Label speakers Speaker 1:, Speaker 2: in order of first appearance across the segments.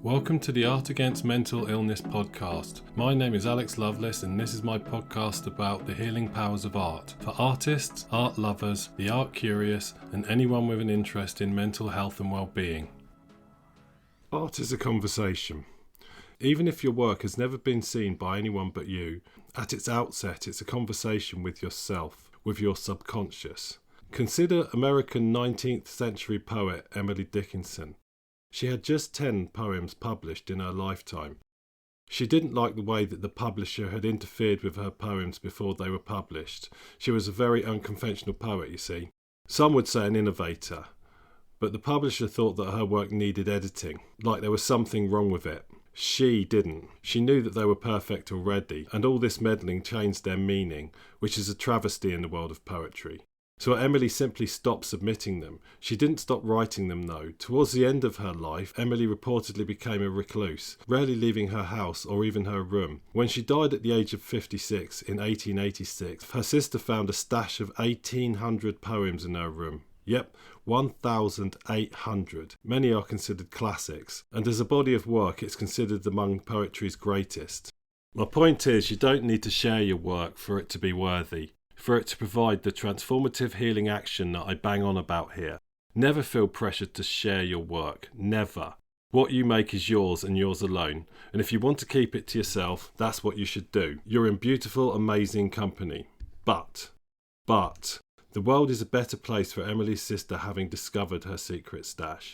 Speaker 1: Welcome to the Art Against Mental Illness podcast. My name is Alex Lovelace and this is my podcast about the healing powers of art for artists, art lovers, the art curious and anyone with an interest in mental health and well-being. Art is a conversation. Even if your work has never been seen by anyone but you, at its outset it's a conversation with yourself, with your subconscious. Consider American 19th century poet Emily Dickinson. She had just 10 poems published in her lifetime. She didn't like the way that the publisher had interfered with her poems before they were published. She was a very unconventional poet, you see. Some would say an innovator, but the publisher thought that her work needed editing, like there was something wrong with it. She didn't. She knew that they were perfect already, and all this meddling changed their meaning, which is a travesty in the world of poetry. So Emily simply stopped submitting them. She didn't stop writing them though. Towards the end of her life, Emily reportedly became a recluse, rarely leaving her house or even her room. When she died at the age of 56 in 1886, her sister found a stash of 1,800 poems in her room. Yep, 1,800. Many are considered classics, and as a body of work it's considered among poetry's greatest. My point is, you don't need to share your work for it to be worthy, for it to provide the transformative healing action that I bang on about here. Never feel pressured to share your work. Never. What you make is yours and yours alone. And if you want to keep it to yourself, that's what you should do. You're in beautiful, amazing company. But, the world is a better place for Emily's sister having discovered her secret stash.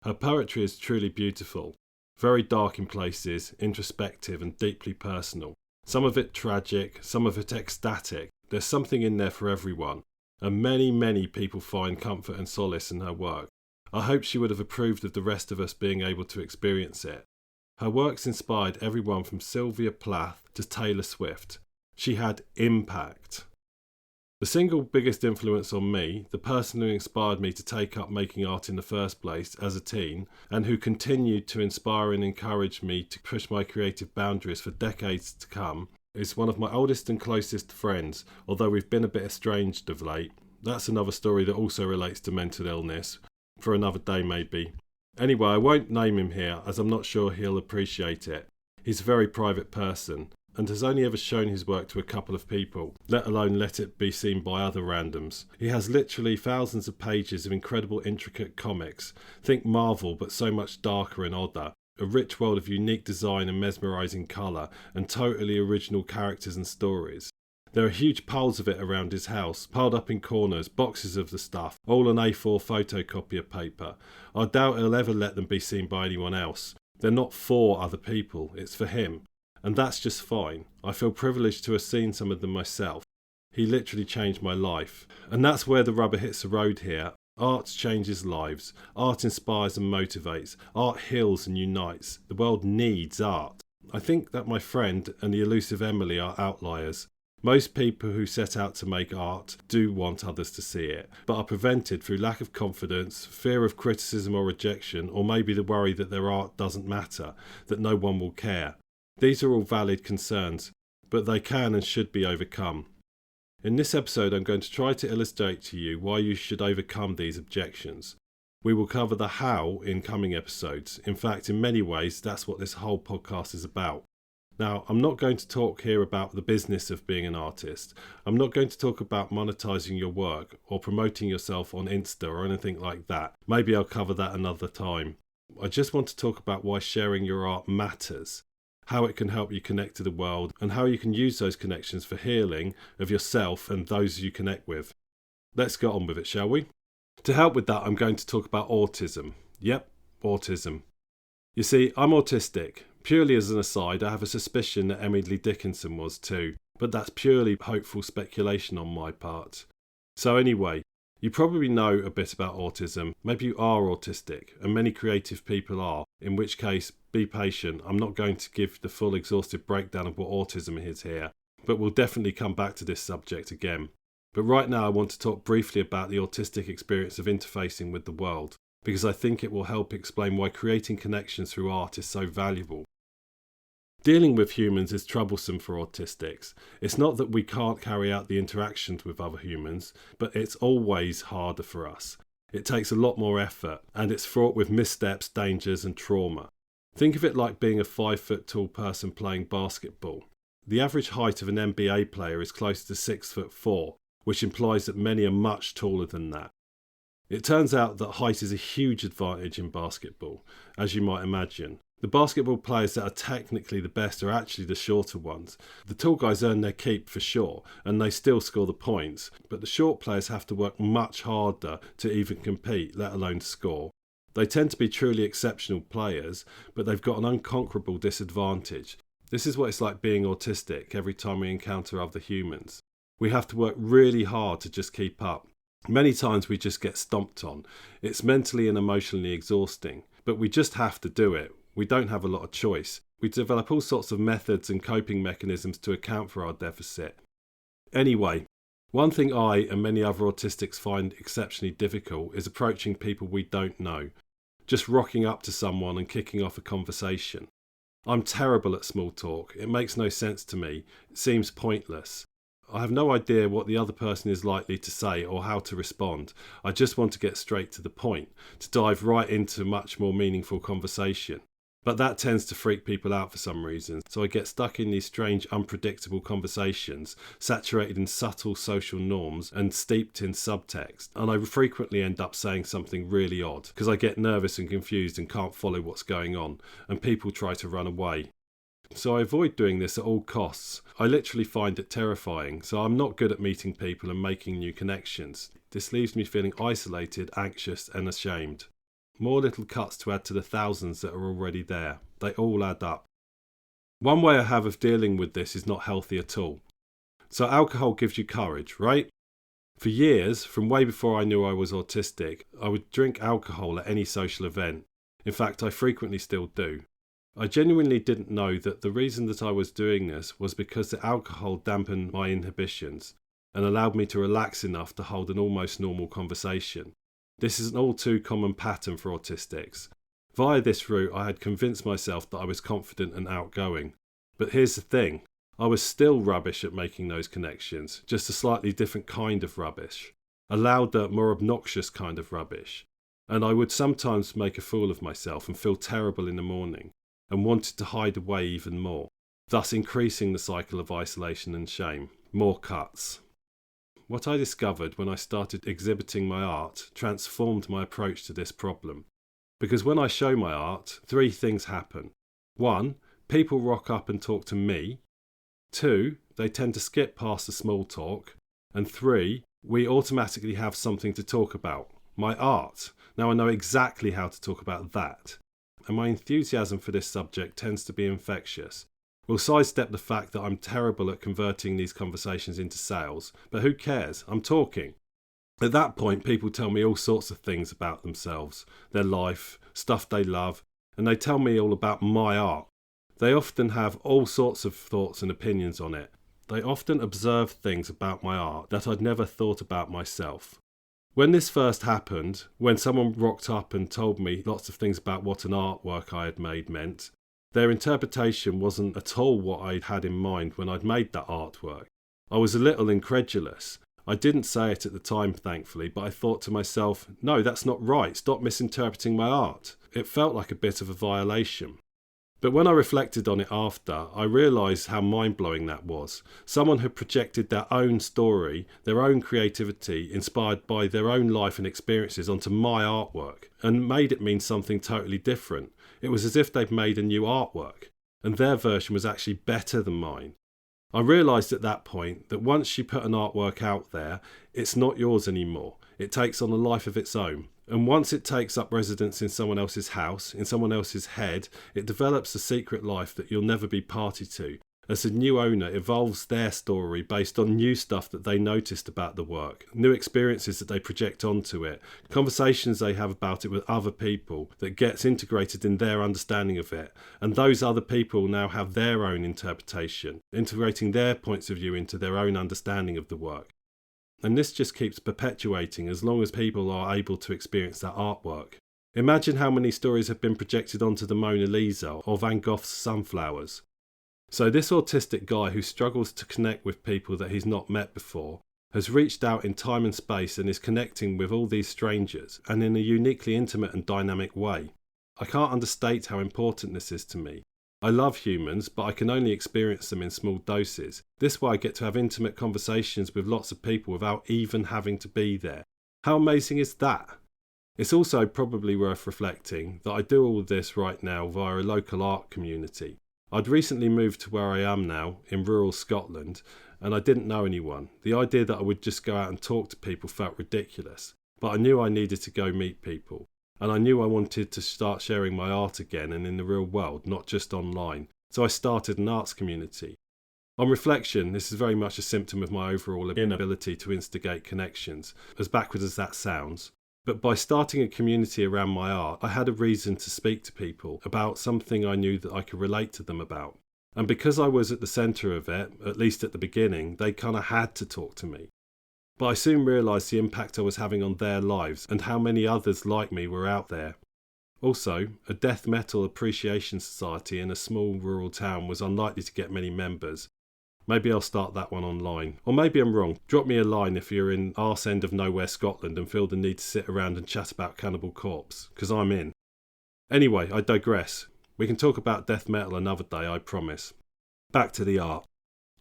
Speaker 1: Her poetry is truly beautiful. Very dark in places, introspective and deeply personal. Some of it tragic, some of it ecstatic. There's something in there for everyone, and many people find comfort and solace in her work. I hope she would have approved of the rest of us being able to experience it. Her works inspired everyone from Sylvia Plath to Taylor Swift. She had impact. The single biggest influence on me, the person who inspired me to take up making art in the first place as a teen, and who continued to inspire and encourage me to push my creative boundaries for decades to come, is one of my oldest and closest friends, although we've been a bit estranged of late. That's another story that also relates to mental illness, for another day maybe. Anyway, I won't name him here as I'm not sure he'll appreciate it. He's a very private person, and has only ever shown his work to a couple of people, let alone let it be seen by other randoms. He has literally thousands of pages of incredible intricate comics. Think Marvel, but so much darker and odder. A rich world of unique design and mesmerising colour, and totally original characters and stories. There are huge piles of it around his house, piled up in corners, boxes of the stuff, all on A4 photocopier paper. I doubt he'll ever let them be seen by anyone else. They're not for other people, it's for him. And that's just fine. I feel privileged to have seen some of them myself. He literally changed my life. And that's where the rubber hits the road here. Art changes lives. Art inspires and motivates. Art heals and unites. The world needs art. I think that my friend and the elusive Emily are outliers. Most people who set out to make art do want others to see it, but are prevented through lack of confidence, fear of criticism or rejection, or maybe the worry that their art doesn't matter, that no one will care. These are all valid concerns, but they can and should be overcome. In this episode, I'm going to try to illustrate to you why you should overcome these objections. We will cover the how in coming episodes. In fact, in many ways, that's what this whole podcast is about. Now, I'm not going to talk here about the business of being an artist. I'm not going to talk about monetizing your work or promoting yourself on Insta or anything like that. Maybe I'll cover that another time. I just want to talk about why sharing your art matters, how it can help you connect to the world, and how you can use those connections for healing of yourself and those you connect with. Let's get on with it, shall we? To help with that, I'm going to talk about autism. Yep, autism. You see, I'm autistic. Purely as an aside, I have a suspicion that Emily Dickinson was too, but that's purely hopeful speculation on my part. So anyway, you probably know a bit about autism. Maybe you are autistic, and many creative people are, in which case, be patient. I'm not going to give the full exhaustive breakdown of what autism is here, but we'll definitely come back to this subject again. But right now I want to talk briefly about the autistic experience of interfacing with the world, because I think it will help explain why creating connections through art is so valuable. Dealing with humans is troublesome for autistics. It's not that we can't carry out the interactions with other humans, but it's always harder for us. It takes a lot more effort, and it's fraught with missteps, dangers and trauma. Think of it like being a 5 foot tall person playing basketball. The average height of an NBA player is close to 6'4", which implies that many are much taller than that. It turns out that height is a huge advantage in basketball, as you might imagine. The basketball players that are technically the best are actually the shorter ones. The tall guys earn their keep for sure, and they still score the points, but the short players have to work much harder to even compete, let alone score. They tend to be truly exceptional players, but they've got an unconquerable disadvantage. This is what it's like being autistic every time we encounter other humans. We have to work really hard to just keep up. Many times we just get stomped on. It's mentally and emotionally exhausting, but we just have to do it. We don't have a lot of choice. We develop all sorts of methods and coping mechanisms to account for our deficit. Anyway, one thing I and many other autistics find exceptionally difficult is approaching people we don't know. Just rocking up to someone and kicking off a conversation. I'm terrible at small talk. It makes no sense to me. It seems pointless. I have no idea what the other person is likely to say or how to respond. I just want to get straight to the point, to dive right into much more meaningful conversation. But that tends to freak people out for some reason, so I get stuck in these strange, unpredictable conversations, saturated in subtle social norms and steeped in subtext, and I frequently end up saying something really odd, because I get nervous and confused and can't follow what's going on, and people try to run away. So I avoid doing this at all costs. I literally find it terrifying, so I'm not good at meeting people and making new connections. This leaves me feeling isolated, anxious and ashamed. More little cuts to add to the thousands that are already there. They all add up. One way I have of dealing with this is not healthy at all. So alcohol gives you courage, right? For years, from way before I knew I was autistic, I would drink alcohol at any social event. In fact, I frequently still do. I genuinely didn't know that the reason that I was doing this was because the alcohol dampened my inhibitions and allowed me to relax enough to hold an almost normal conversation. This is an all too common pattern for autistics. Via this route, I had convinced myself that I was confident and outgoing. But here's the thing, I was still rubbish at making those connections, just a slightly different kind of rubbish. A louder, more obnoxious kind of rubbish. And I would sometimes make a fool of myself and feel terrible in the morning, and wanted to hide away even more, thus increasing the cycle of isolation and shame. More cuts. What I discovered when I started exhibiting my art transformed my approach to this problem. Because when I show my art, 3 things happen. 1, people rock up and talk to me. 2, they tend to skip past the small talk. And 3, we automatically have something to talk about. My art. Now I know exactly how to talk about that. And my enthusiasm for this subject tends to be infectious. We'll sidestep the fact that I'm terrible at converting these conversations into sales, but who cares? I'm talking. At that point, people tell me all sorts of things about themselves, their life, stuff they love, and they tell me all about my art. They often have all sorts of thoughts and opinions on it. They often observe things about my art that I'd never thought about myself. When this first happened, when someone rocked up and told me lots of things about what an artwork I had made meant, their interpretation wasn't at all what I'd had in mind when I'd made that artwork. I was a little incredulous. I didn't say it at the time, thankfully, but I thought to myself, no, that's not right. Stop misinterpreting my art. It felt like a bit of a violation. But when I reflected on it after, I realised how mind-blowing that was. Someone had projected their own story, their own creativity, inspired by their own life and experiences onto my artwork, and made it mean something totally different. It was as if they'd made a new artwork, and their version was actually better than mine. I realised at that point that once you put an artwork out there, it's not yours anymore. It takes on a life of its own. And once it takes up residence in someone else's house, in someone else's head, it develops a secret life that you'll never be party to, as the new owner evolves their story based on new stuff that they noticed about the work, new experiences that they project onto it, conversations they have about it with other people that gets integrated in their understanding of it, and those other people now have their own interpretation, integrating their points of view into their own understanding of the work. And this just keeps perpetuating as long as people are able to experience that artwork. Imagine how many stories have been projected onto the Mona Lisa or Van Gogh's Sunflowers. So this autistic guy who struggles to connect with people that he's not met before has reached out in time and space and is connecting with all these strangers, and in a uniquely intimate and dynamic way. I can't understate how important this is to me. I love humans, but I can only experience them in small doses. This way I get to have intimate conversations with lots of people without even having to be there. How amazing is that? It's also probably worth reflecting that I do all of this right now via a local art community. I'd recently moved to where I am now, in rural Scotland, and I didn't know anyone. The idea that I would just go out and talk to people felt ridiculous, but I knew I needed to go meet people. And I knew I wanted to start sharing my art again and in the real world, not just online. So I started an arts community. On reflection, this is very much a symptom of my overall inability to instigate connections, as backward as that sounds. But by starting a community around my art, I had a reason to speak to people about something I knew that I could relate to them about. And because I was at the centre of it, at least at the beginning, they kind of had to talk to me. But I soon realised the impact I was having on their lives and how many others like me were out there. Also, a death metal appreciation society in a small rural town was unlikely to get many members. Maybe I'll start that one online. Or maybe I'm wrong. Drop me a line if you're in arse end of nowhere Scotland and feel the need to sit around and chat about Cannibal Corpse, because I'm in. Anyway, I digress. We can talk about death metal another day, I promise. Back to the art.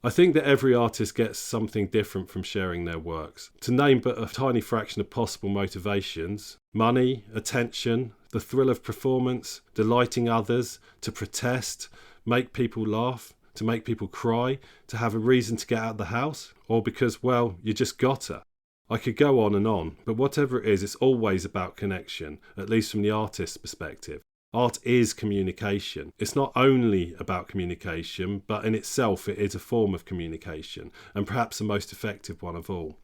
Speaker 1: I think that every artist gets something different from sharing their works. To name but a tiny fraction of possible motivations: money, attention, the thrill of performance, delighting others, to protest, make people laugh, to make people cry, to have a reason to get out of the house, or because, well, you just gotta. I could go on, but whatever it is, it's always about connection, at least from the artist's perspective. Art is communication. It's not only about communication, but in itself it is a form of communication, and perhaps the most effective one of all.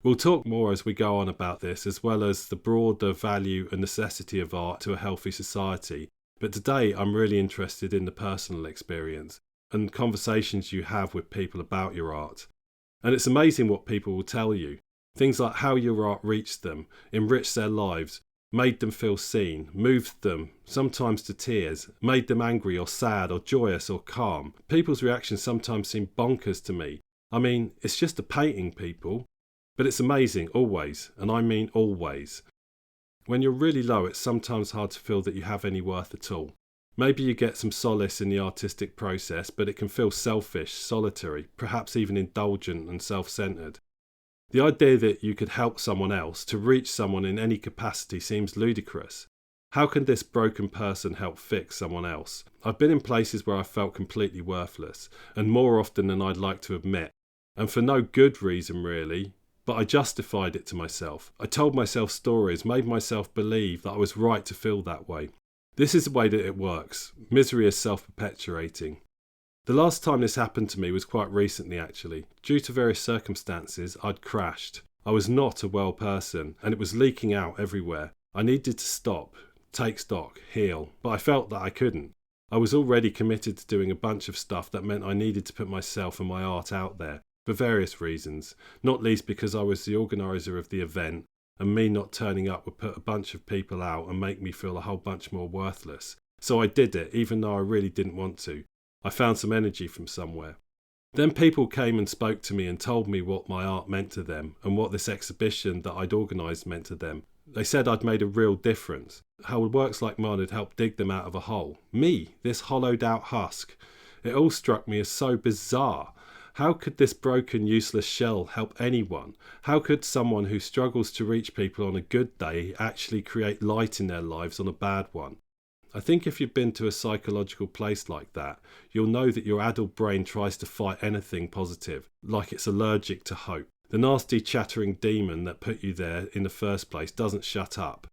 Speaker 1: We'll talk more as we go on about this, as well as the broader value and necessity of art to a healthy society. But today I'm really interested in the personal experience and conversations you have with people about your art. And it's amazing what people will tell you. Things like how your art reached them, enriched their lives, made them feel seen, moved them, sometimes to tears, made them angry or sad or joyous or calm. People's reactions sometimes seem bonkers to me. I mean, it's just a painting, people. But it's amazing, always, and I mean always. When you're really low, it's sometimes hard to feel that you have any worth at all. Maybe you get some solace in the artistic process, but it can feel selfish, solitary, perhaps even indulgent and self-centred. The idea that you could help someone else, to reach someone in any capacity, seems ludicrous. How can this broken person help fix someone else? I've been in places where I felt completely worthless, and more often than I'd like to admit, and for no good reason really, but I justified it to myself. I told myself stories, made myself believe that I was right to feel that way. This is the way that it works. Misery is self-perpetuating. The last time this happened to me was quite recently actually. Due to various circumstances, I'd crashed. I was not a well person, and it was leaking out everywhere. I needed to stop, take stock, heal, but I felt that I couldn't. I was already committed to doing a bunch of stuff that meant I needed to put myself and my art out there, for various reasons, not least because I was the organiser of the event, and me not turning up would put a bunch of people out and make me feel a whole bunch more worthless. So I did it, even though I really didn't want to. I found some energy from somewhere. Then people came and spoke to me and told me what my art meant to them and what this exhibition that I'd organised meant to them. They said I'd made a real difference, how works like mine had helped dig them out of a hole. Me, this hollowed out husk. It all struck me as so bizarre. How could this broken, useless shell help anyone? How could someone who struggles to reach people on a good day actually create light in their lives on a bad one? I think if you've been to a psychological place like that, you'll know that your adult brain tries to fight anything positive, like it's allergic to hope. The nasty chattering demon that put you there in the first place doesn't shut up.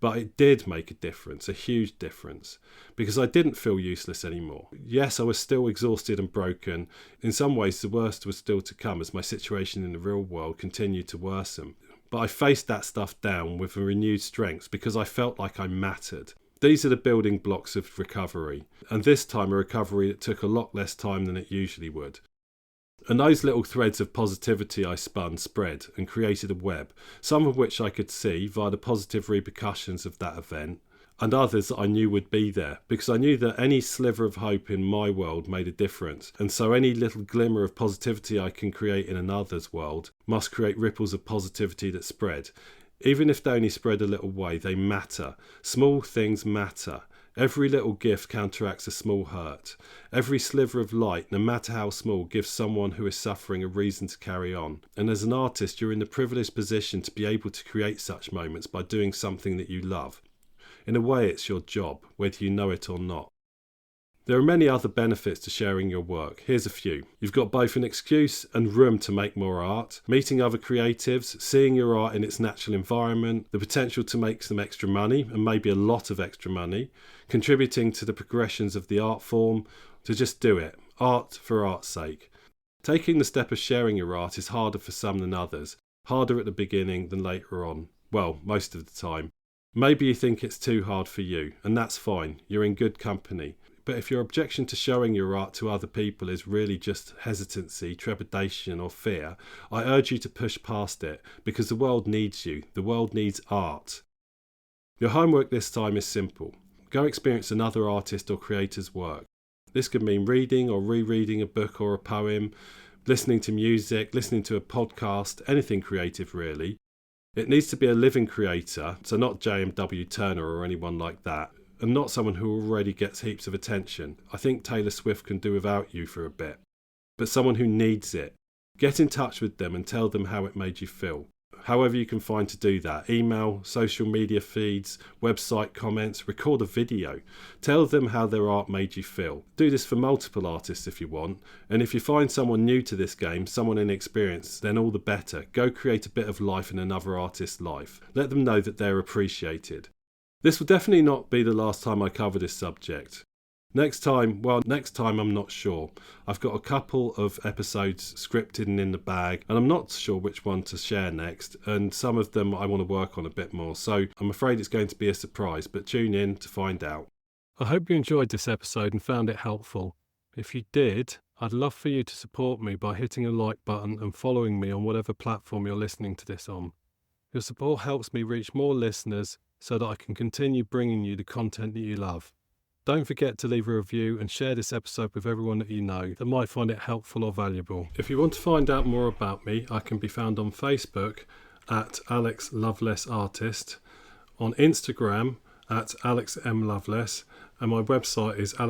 Speaker 1: But it did make a difference, a huge difference, because I didn't feel useless anymore. Yes, I was still exhausted and broken. In some ways, the worst was still to come as my situation in the real world continued to worsen. But I faced that stuff down with a renewed strength because I felt like I mattered. These are the building blocks of recovery, and this time a recovery that took a lot less time than it usually would. And those little threads of positivity I spun spread and created a web, some of which I could see via the positive repercussions of that event, and others that I knew would be there, because I knew that any sliver of hope in my world made a difference, and so any little glimmer of positivity I can create in another's world must create ripples of positivity that spread. Even if they only spread a little way, they matter. Small things matter. Every little gift counteracts a small hurt. Every sliver of light, no matter how small, gives someone who is suffering a reason to carry on. And as an artist, you're in the privileged position to be able to create such moments by doing something that you love. In a way, it's your job, whether you know it or not. There are many other benefits to sharing your work. Here's a few. You've got both an excuse and room to make more art, meeting other creatives, seeing your art in its natural environment, the potential to make some extra money, and maybe a lot of extra money, contributing to the progressions of the art form, to just do it. Art for art's sake. Taking the step of sharing your art is harder for some than others, harder at the beginning than later on. Well, most of the time. Maybe you think it's too hard for you, and that's fine. You're in good company. But if your objection to showing your art to other people is really just hesitancy, trepidation or fear, I urge you to push past it, because the world needs you. The world needs art. Your homework this time is simple. Go experience another artist or creator's work. This could mean reading or rereading a book or a poem, listening to music, listening to a podcast, anything creative really. It needs to be a living creator, so not J.M.W. Turner or anyone like that. And not someone who already gets heaps of attention. I think Taylor Swift can do without you for a bit. But someone who needs it. Get in touch with them and tell them how it made you feel. However you can find to do that. Email, social media feeds, website comments, record a video. Tell them how their art made you feel. Do this for multiple artists if you want. And if you find someone new to this game, someone inexperienced, then all the better. Go create a bit of life in another artist's life. Let them know that they're appreciated. This will definitely not be the last time I cover this subject. Next time I'm not sure. I've got a couple of episodes scripted and in the bag, and I'm not sure which one to share next, and some of them I want to work on a bit more, so I'm afraid it's going to be a surprise, but tune in to find out. I hope you enjoyed this episode and found it helpful. If you did, I'd love for you to support me by hitting a like button and following me on whatever platform you're listening to this on. Your support helps me reach more listeners so that I can continue bringing you the content that you love. Don't forget to leave a review and share this episode with everyone that you know that might find it helpful or valuable. If you want to find out more about me, I can be found on Facebook at Alex Loveless Artist, on Instagram at Alex M. Loveless, and my website is